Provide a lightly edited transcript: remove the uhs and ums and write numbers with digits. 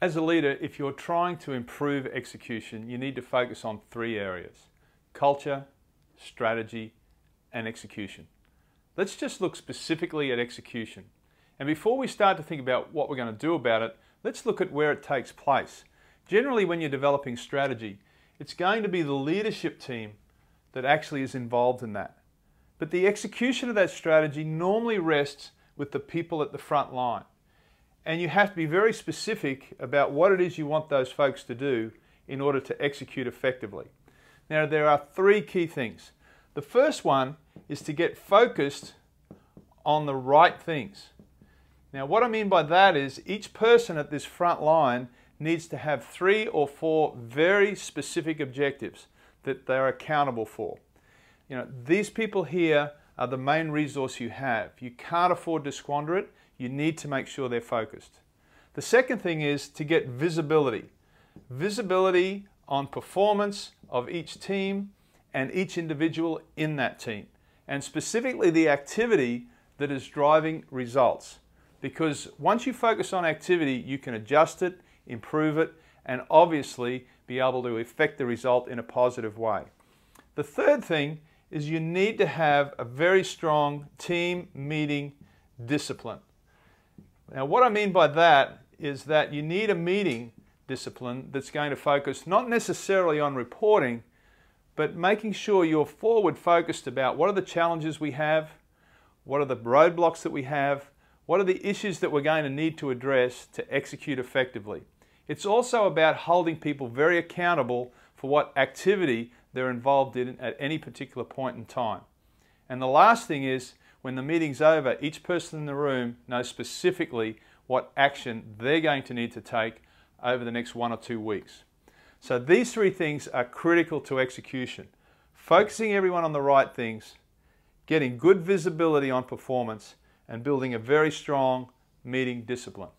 As a leader, if you're trying to improve execution, you need to focus on three areas: culture, strategy, and execution. Let's just look specifically at execution. And before we start to think about what we're going to do about it, let's look at where it takes place. Generally, when you're developing strategy, it's going to be the leadership team that actually is involved in that. But the execution of that strategy normally rests with the people at the front line. And you have to be very specific about what it is you want those folks to do in order to execute effectively. Now, there are three key things. The first one is to get focused on the right things. Now, what I mean by that is each person at this front line needs to have 3 or 4 very specific objectives that they're accountable for. These people here are the main resource you have. You can't afford to squander it. You need to make sure they're focused. The second thing is to get visibility. Visibility on performance of each team and each individual in that team, and specifically the activity that is driving results. Because once you focus on activity, you can adjust it, improve it, and obviously be able to affect the result in a positive way. The third thing is you need to have a very strong team meeting discipline. Now, what I mean by that is that you need a meeting discipline that's going to focus not necessarily on reporting, but making sure you're forward focused about what are the challenges we have, what are the roadblocks that we have, what are the issues that we're going to need to address to execute effectively. It's also about holding people very accountable for what activity they're involved in at any particular point in time. And the last thing is, when the meeting's over, each person in the room knows specifically what action they're going to need to take over the next 1 or 2 weeks. So these three things are critical to execution. Focusing everyone on the right things, getting good visibility on performance, and building a very strong meeting discipline.